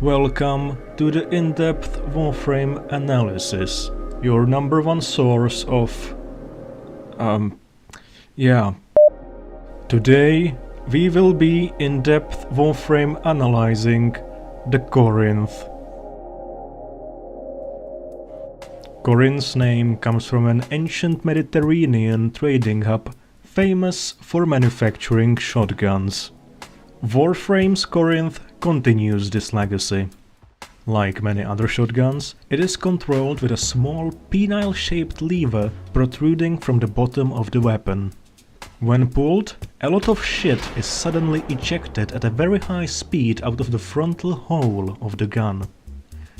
Welcome to the in-depth Warframe analysis, your number one source of... yeah. Today we will be in-depth Warframe analyzing the Corinth. Corinth's name comes from an ancient Mediterranean trading hub famous for manufacturing shotguns. Warframe's Corinth continues this legacy. Like many other shotguns, it is controlled with a small penile-shaped lever protruding from the bottom of the weapon. When pulled, a lot of shit is suddenly ejected at a very high speed out of the frontal hole of the gun.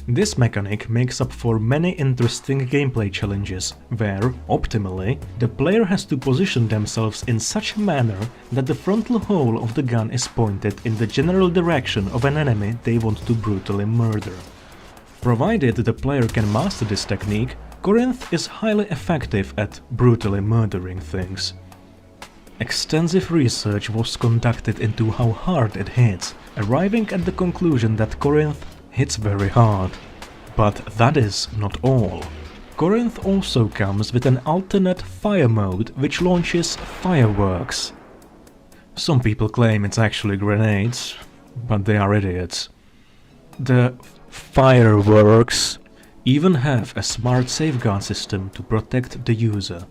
This mechanic makes up for many interesting gameplay challenges, where, optimally, the player has to position themselves in such a manner that the frontal hole of the gun is pointed in the general direction of an enemy they want to brutally murder. Provided the player can master this technique, Corinth is highly effective at brutally murdering things. Extensive research was conducted into how hard it hits, arriving at the conclusion that Corinth hits very hard. But that is not all. Corinth also comes with an alternate fire mode which launches fireworks. Some people claim it's actually grenades, but they are idiots. The fireworks even have a smart safeguard system to protect the user.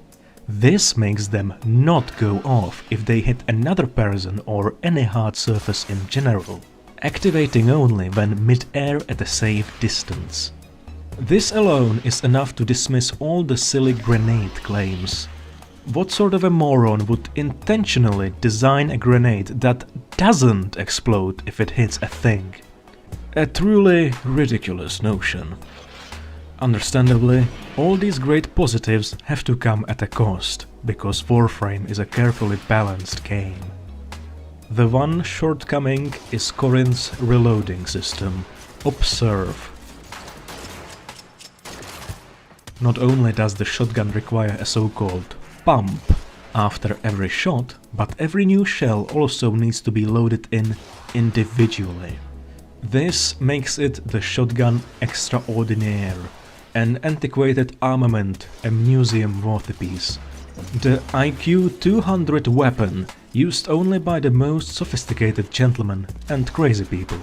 This makes them not go off if they hit another person or any hard surface in general, activating only when mid-air at a safe distance. This alone is enough to dismiss all the silly grenade claims. What sort of a moron would intentionally design a grenade that doesn't explode if it hits a thing? A truly ridiculous notion. Understandably, all these great positives have to come at a cost, because Warframe is a carefully balanced game. The one shortcoming is Corinth's reloading system. Observe. Not only does the shotgun require a so-called pump after every shot, but every new shell also needs to be loaded in individually. This makes it the shotgun extraordinaire, an antiquated armament, a museum-worthy piece. The IQ 200 weapon, used only by the most sophisticated gentlemen and crazy people.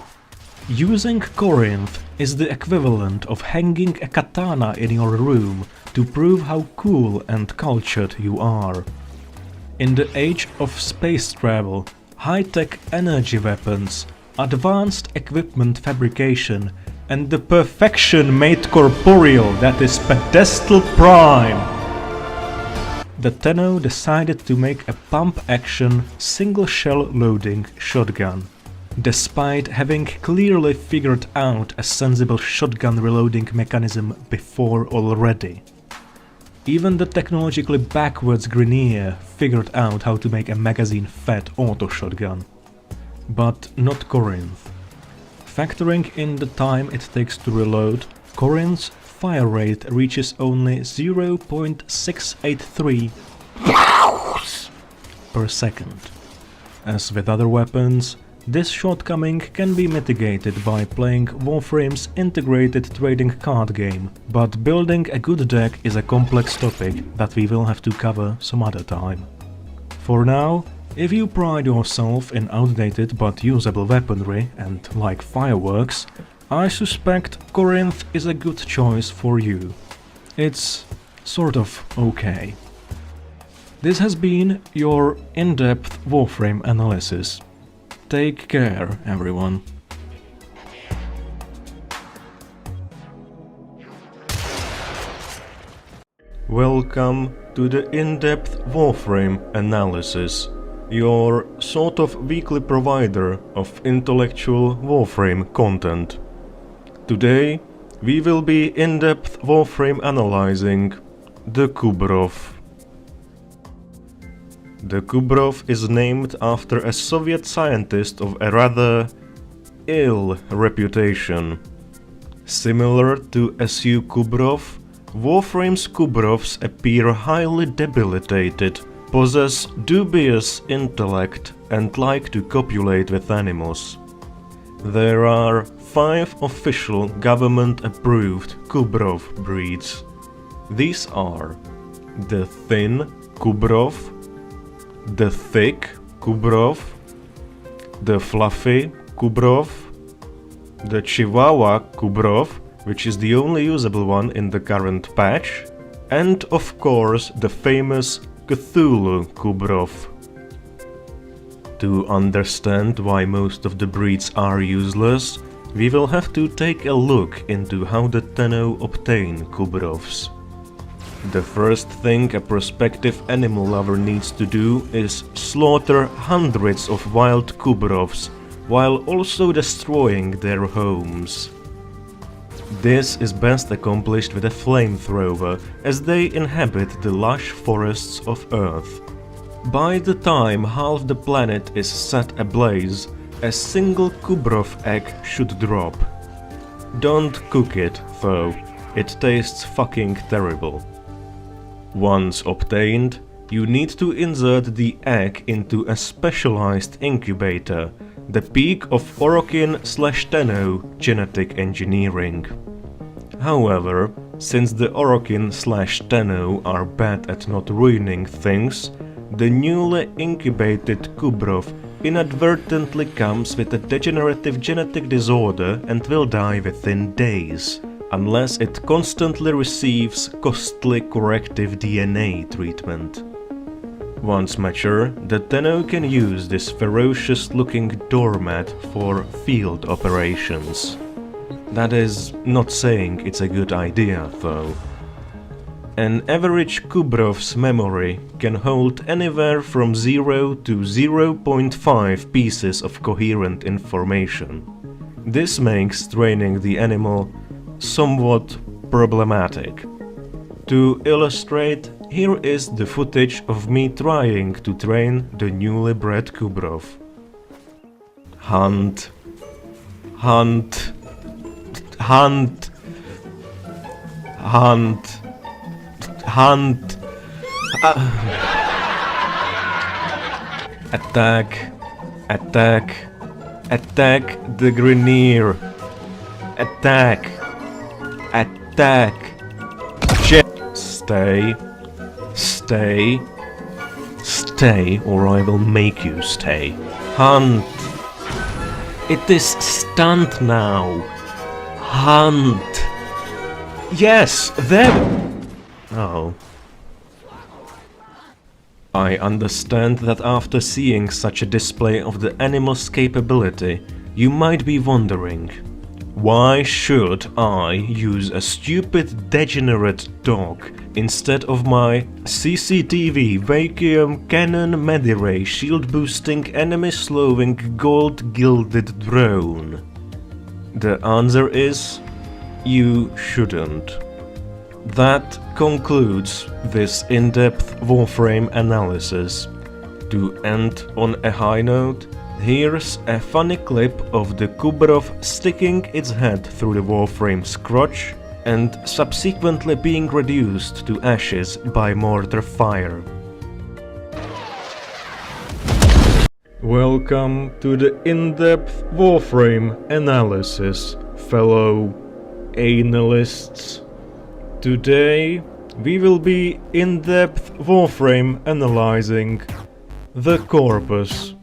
Using Corinth is the equivalent of hanging a katana in your room to prove how cool and cultured you are. In the age of space travel, high-tech energy weapons, advanced equipment fabrication, and the perfection made corporeal that is pedestal prime, the Tenno decided to make a pump-action, single-shell loading shotgun. Despite having clearly figured out a sensible shotgun reloading mechanism before already. Even the technologically backwards Grineer figured out how to make a magazine-fed auto-shotgun. But not Corinth. Factoring in the time it takes to reload, Corinth's fire rate reaches only 0.683 per second. As with other weapons, this shortcoming can be mitigated by playing Warframe's integrated trading card game, but building a good deck is a complex topic that we will have to cover some other time. For now, if you pride yourself in outdated but usable weaponry and like fireworks, I suspect Corinth is a good choice for you. It's sort of okay. This has been your in-depth Warframe analysis. Take care, everyone. Welcome to the in-depth Warframe analysis, your sort of weekly provider of intellectual Warframe content. Today, we will be in-depth Warframe analyzing the Kubrov. The Kubrov is named after a Soviet scientist of a rather ill reputation. Similar to SU Kubrov, Warframe's Kubrovs appear highly debilitated, possess dubious intellect and like to copulate with animals. There are 5 official government-approved Kubrov breeds. These are the thin Kubrov, the thick Kubrov, the fluffy Kubrov, the Chihuahua Kubrov, which is the only usable one in the current patch, and of course the famous Cthulhu Kubrov. To understand why most of the breeds are useless, we will have to take a look into how the Tenno obtain Kubrovs. The first thing a prospective animal lover needs to do is slaughter hundreds of wild Kubrovs, while also destroying their homes. This is best accomplished with a flamethrower, as they inhabit the lush forests of Earth. By the time half the planet is set ablaze, a single Kubrov egg should drop. Don't cook it, though, it tastes fucking terrible. Once obtained, you need to insert the egg into a specialized incubator, the peak of Orokin/Tenno genetic engineering. However, since the Orokin/Tenno are bad at not ruining things, the newly incubated Kubrov inadvertently comes with a degenerative genetic disorder and will die within days, unless it constantly receives costly corrective DNA treatment. Once mature, the Tenno can use this ferocious-looking doormat for field operations. That is not saying it's a good idea, though. An average Kubrov's memory can hold anywhere from 0 to 0.5 pieces of coherent information. This makes training the animal somewhat problematic. To illustrate, here is the footage of me trying to train the newly bred Kubrov. Hunt. Hunt. Hunt. Hunt. Hunt. Attack. Attack. Attack the Grenier. Attack. Attack. Stay. Stay. Stay, or I will make you stay. Hunt. It is stunned now. Hunt. Yes, there. Oh. I understand that after seeing such a display of the animal's capability, you might be wondering, why should I use a stupid degenerate dog instead of my CCTV vacuum cannon Mediray shield boosting enemy slowing gold gilded drone? The answer is, you shouldn't. That concludes this in-depth Warframe analysis. To end on a high note, here's a funny clip of the Kubrov sticking its head through the Warframe's crotch and subsequently being reduced to ashes by mortar fire. Welcome to the in-depth Warframe analysis, fellow analysts. Today we will be in-depth Warframe analyzing the Corpus.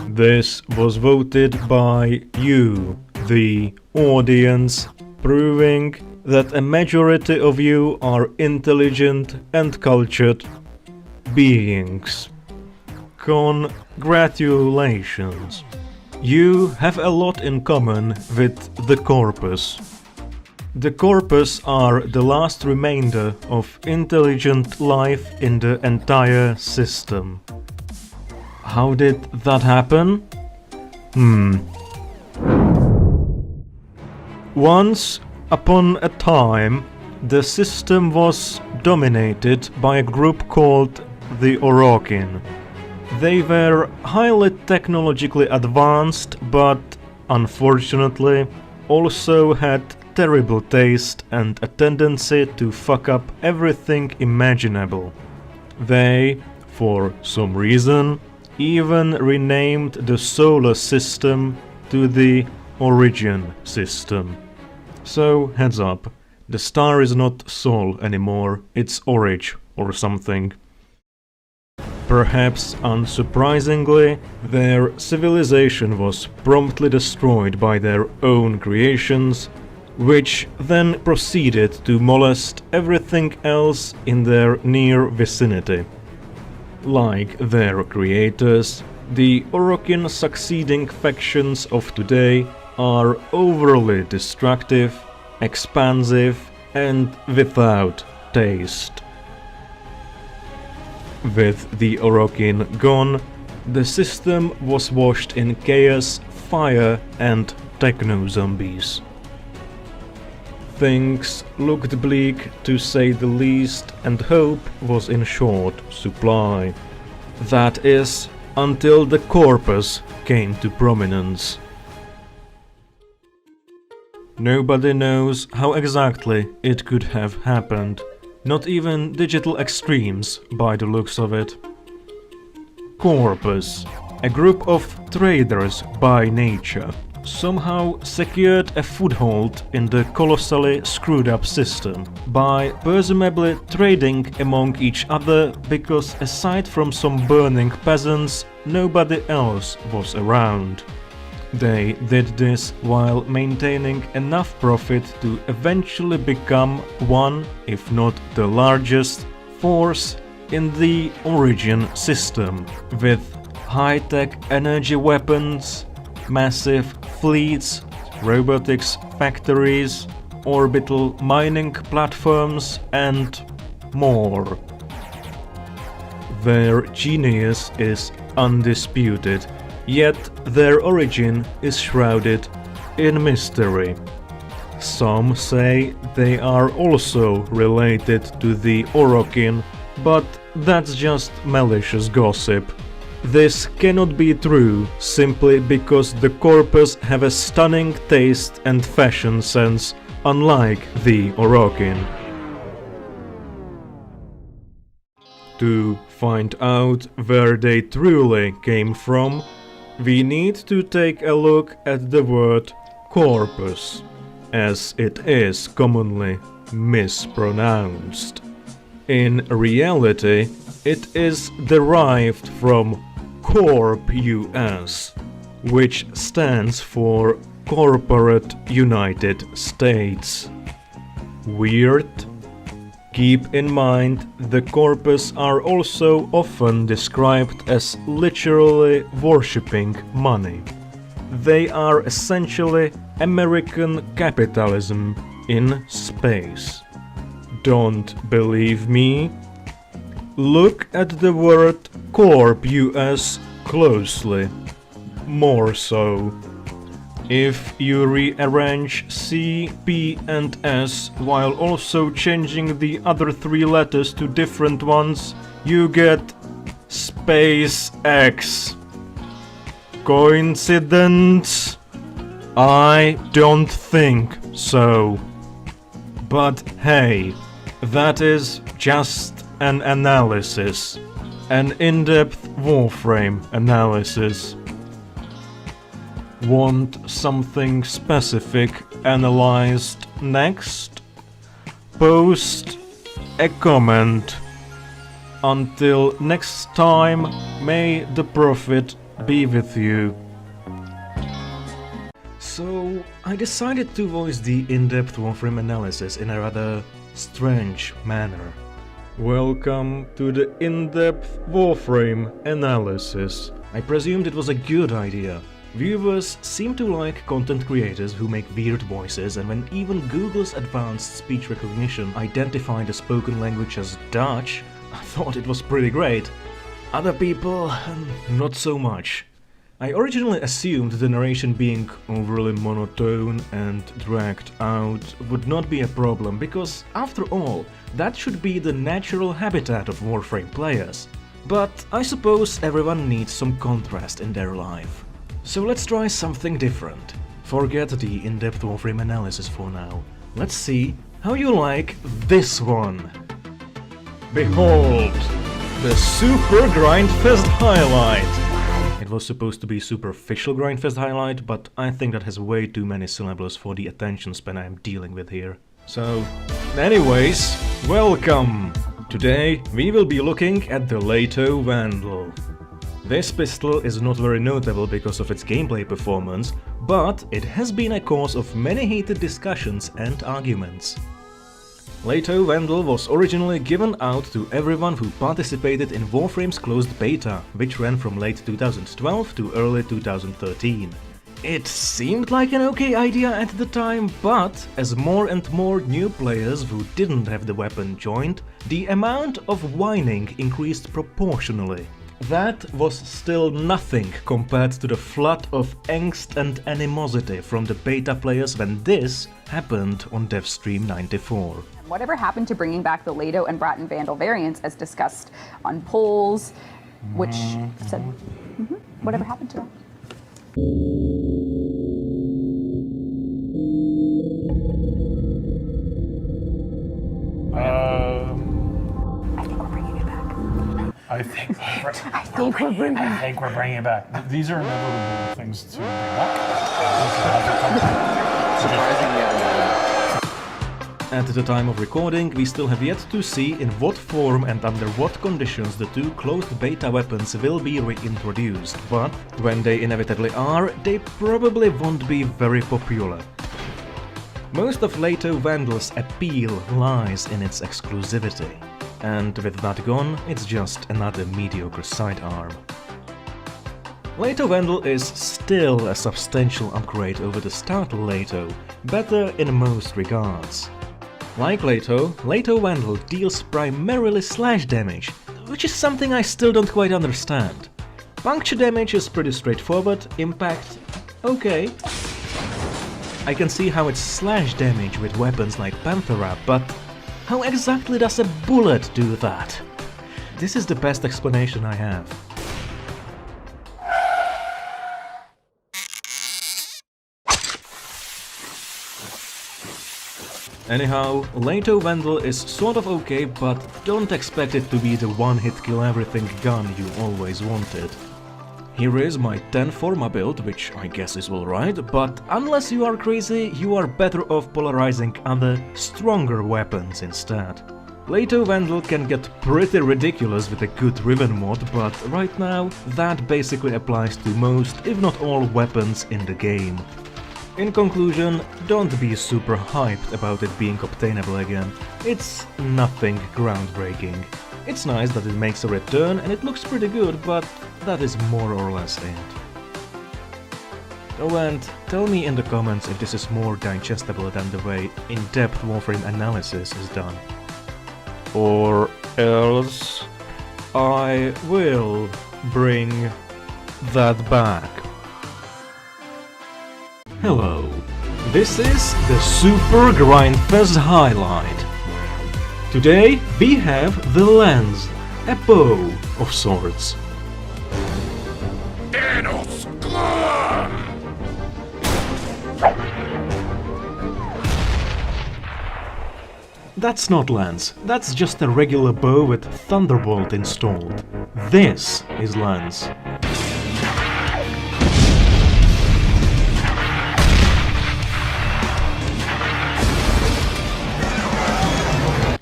This was voted by you, the audience, proving that a majority of you are intelligent and cultured beings. Congratulations! You have a lot in common with the Corpus. The Corpus are the last remainder of intelligent life in the entire system. How did that happen? Once upon a time, the system was dominated by a group called the Orokin. They were highly technologically advanced, but unfortunately also had terrible taste and a tendency to fuck up everything imaginable. They, for some reason, even renamed the solar system to the Origin system. So, heads up, the star is not Sol anymore, it's Orig or something. Perhaps unsurprisingly, their civilization was promptly destroyed by their own creations, which then proceeded to molest everything else in their near vicinity. Like their creators, the Orokin succeeding factions of today are overly destructive, expansive, and without taste. With the Orokin gone, the system was washed in chaos, fire, and techno-zombies. Things looked bleak, to say the least, and hope was in short supply. That is, until the corpus came to prominence. Nobody knows how exactly it could have happened. Not even digital extremes, by the looks of it. Corpus, a group of traders by nature, somehow secured a foothold in the colossally screwed-up system by presumably trading among each other because aside from some burning peasants, nobody else was around. They did this while maintaining enough profit to eventually become one, if not the largest, force in the Origin system, with high-tech energy weapons, massive fleets, robotics factories, orbital mining platforms, and more. Their genius is undisputed, yet their origin is shrouded in mystery. Some say they are also related to the Orokin, but that's just malicious gossip. This cannot be true simply because the Corpus have a stunning taste and fashion sense, unlike the Orokin. To find out where they truly came from, we need to take a look at the word corpus, as it is commonly mispronounced. In reality, it is derived from Corp-US, which stands for Corporate United States. Weird? Keep in mind, the corpus are also often described as literally worshipping money. They are essentially American capitalism in space. Don't believe me? Look at the word Corp-US closely. More so. If you rearrange C, P, and S while also changing the other three letters to different ones, you get SpaceX. Coincidence? I don't think so. But hey, that is just an analysis. An in-depth Warframe analysis. Want something specific analyzed next? Post a comment. Until next time, may the Prophet be with you. So, I decided to voice the in-depth Warframe analysis in a rather strange manner. Welcome to the in-depth Warframe analysis. I presumed it was a good idea. Viewers seem to like content creators who make weird voices, and when even Google's advanced speech recognition identified the spoken language as Dutch, I thought it was pretty great. Other people, not so much. I originally assumed the narration being overly monotone and dragged out would not be a problem, because after all, that should be the natural habitat of Warframe players. But I suppose everyone needs some contrast in their life. So let's try something different. Forget the in-depth Warframe analysis for now. Let's see how you like this one. Behold, the Super Grindfest highlight! It was supposed to be superficial Grindfest highlight, but I think that has way too many syllables for the attention span I'm dealing with here. So, anyways, welcome! Today we will be looking at the Leto Vandal. This pistol is not very notable because of its gameplay performance, but it has been a cause of many heated discussions and arguments. Leto Vandal was originally given out to everyone who participated in Warframe's closed beta, which ran from late 2012 to early 2013. It seemed like an okay idea at the time, but as more and more new players who didn't have the weapon joined, the amount of whining increased proportionally. That was still nothing compared to the flood of angst and animosity from the beta players when this happened on DevStream 94. Whatever happened to bringing back the Leto and Bratton Vandal variants as discussed on polls, which said, whatever happened to them? I think we're bringing it back. These are inevitable things to bring back. Surprisingly, At the time of recording, we still have yet to see in what form and under what conditions the two closed beta weapons will be reintroduced, but when they inevitably are, they probably won't be very popular. Most of Leto Vandal's appeal lies in its exclusivity. And with that gone, it's just another mediocre sidearm. Leto Vandal is still a substantial upgrade over the starter Leto, better in most regards. Like Leto, Leto Vandal deals primarily slash damage, which is something I still don't quite understand. Puncture damage is pretty straightforward, impact, okay. I can see how it's slash damage with weapons like Panthera, but how exactly does a bullet do that? This is the best explanation I have. Anyhow, Leto Vandal is sort of okay, but don't expect it to be the one-hit kill everything gun you always wanted. Here is my 10 Forma build, which I guess is alright, but unless you are crazy, you are better off polarizing other, stronger weapons instead. Leto Vandal can get pretty ridiculous with a good Riven mod, but right now that basically applies to most, if not all, weapons in the game. In conclusion, don't be super hyped about it being obtainable again. It's nothing groundbreaking. It's nice that it makes a return and it looks pretty good, but that is more or less it. Oh, and tell me in the comments if this is more digestible than the way in-depth Warframe analysis is done. Or else I will bring that back. Hello, this is the Super Grindfest highlight. Today we have the lens, a bow of sorts. That's not lens, that's just a regular bow with Thunderbolt installed. This is lens.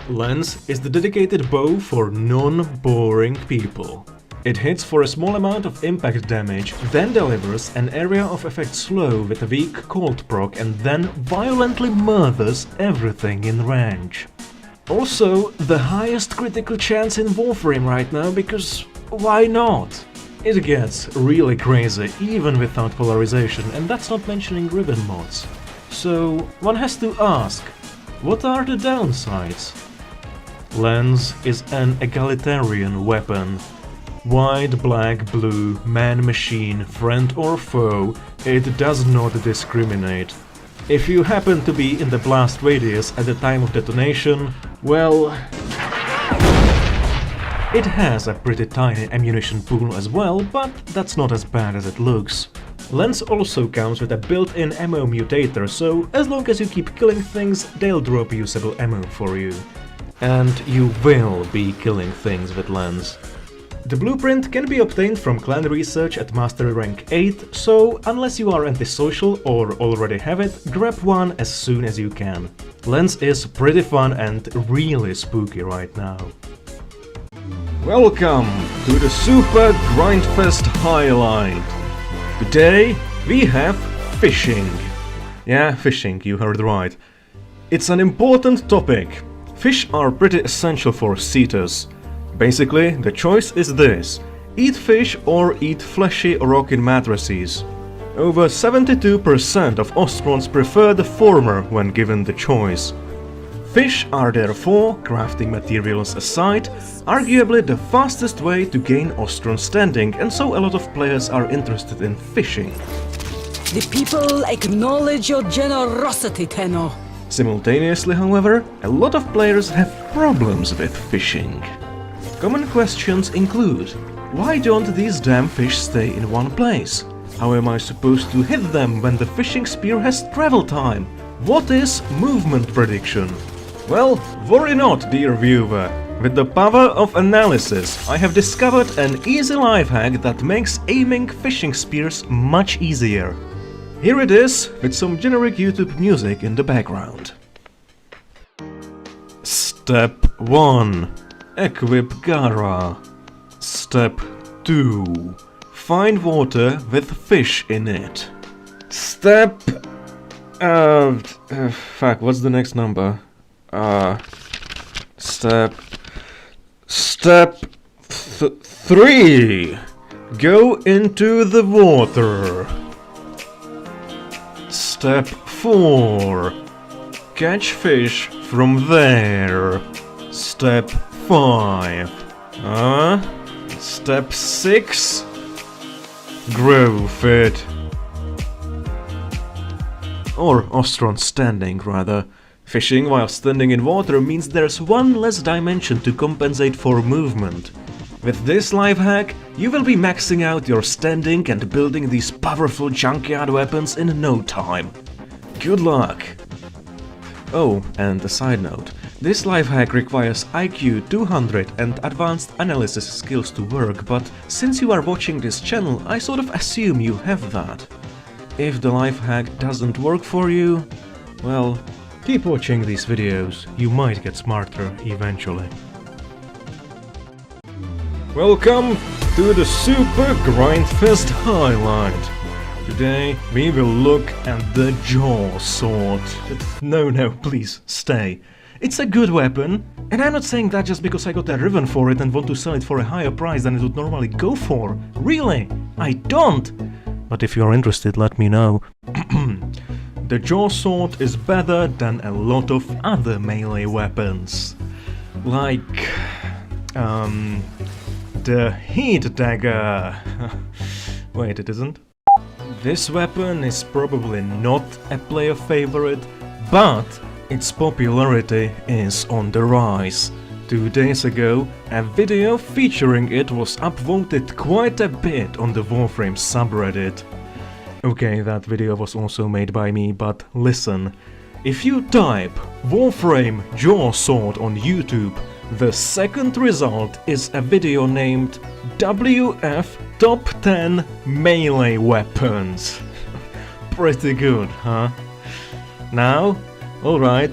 Lens is the dedicated bow for non-boring people. It hits for a small amount of impact damage, then delivers an area of effect slow with a weak cold proc and then violently murders everything in range. Also, the highest critical chance in Warframe right now, because why not? It gets really crazy even without polarization, and that's not mentioning Riven mods. So one has to ask, what are the downsides? Lens is an egalitarian weapon. White, black, blue, man, machine, friend or foe, it does not discriminate. If you happen to be in the blast radius at the time of detonation, well, it has a pretty tiny ammunition pool as well, but that's not as bad as it looks. Lens also comes with a built-in ammo mutator, so as long as you keep killing things, they'll drop usable ammo for you. And you will be killing things with Lens. The blueprint can be obtained from clan research at Mastery Rank 8, so unless you are antisocial or already have it, grab one as soon as you can. Lens is pretty fun and really spooky right now. Welcome to the Super Grindfest highlight. Today we have fishing. Yeah, fishing, you heard right. It's an important topic. Fish are pretty essential for Cetus. Basically, the choice is this: eat fish or eat fleshy rockin' mattresses. Over 72% of Ostrons prefer the former when given the choice. Fish are therefore, crafting materials aside, arguably the fastest way to gain Ostron standing, and so a lot of players are interested in fishing. The people acknowledge your generosity, Tenno. Simultaneously, however, a lot of players have problems with fishing. Common questions include: why don't these damn fish stay in one place? How am I supposed to hit them when the fishing spear has travel time? What is movement prediction? Well, worry not, dear viewer. With the power of analysis, I have discovered an easy life hack that makes aiming fishing spears much easier. Here it is, with some generic YouTube music in the background. Step 1. Equip Gara. Step 2. Find water with fish in it. Step... fuck, what's the next number? Step 3. Go into the water. Step 4. Catch fish from there. Step 5. Step 6. Grow fit. Or Ostron standing, rather. Fishing while standing in water means there's one less dimension to compensate for movement. With this life hack, you will be maxing out your standing and building these powerful junkyard weapons in no time. Good luck! Oh, and a side note. This life hack requires IQ 200 and advanced analysis skills to work, but since you are watching this channel, I sort of assume you have that. If the life hack doesn't work for you, well, keep watching these videos, you might get smarter eventually. Welcome to the Super Grindfest highlight. Today we will look at the Jaw Sword. No, please, stay. It's a good weapon, and I'm not saying that just because I got a ribbon for it and want to sell it for a higher price than it would normally go for. Really, I don't! But if you're interested, let me know. The Jaw Sword is better than a lot of other melee weapons. Like... the Heat Dagger. Wait, it isn't? This weapon is probably not a player favorite, but its popularity is on the rise. 2 days ago, a video featuring it was upvoted quite a bit on the Warframe subreddit. Okay, that video was also made by me, but listen. If you type Warframe Jaw Sword on YouTube, the second result is a video named WF Top 10 Melee Weapons. Pretty good, huh? Now, alright,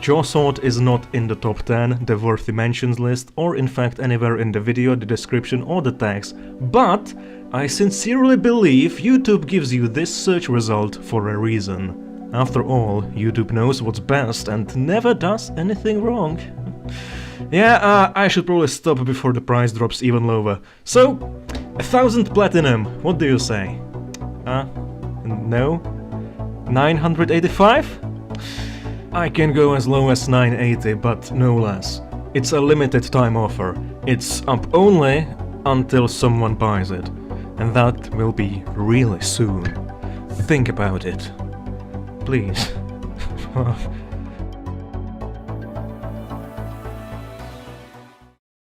Jaw Sword is not in the top 10, the worthy mentions list, or in fact anywhere in the video, the description or the tags, but I sincerely believe YouTube gives you this search result for a reason. After all, YouTube knows what's best and never does anything wrong. Yeah, I should probably stop before the price drops even lower. So, 1000 platinum, what do you say? No? 985? I can go as low as 980, but no less. It's a limited time offer. It's up only until someone buys it. And that will be really soon. Think about it. Please.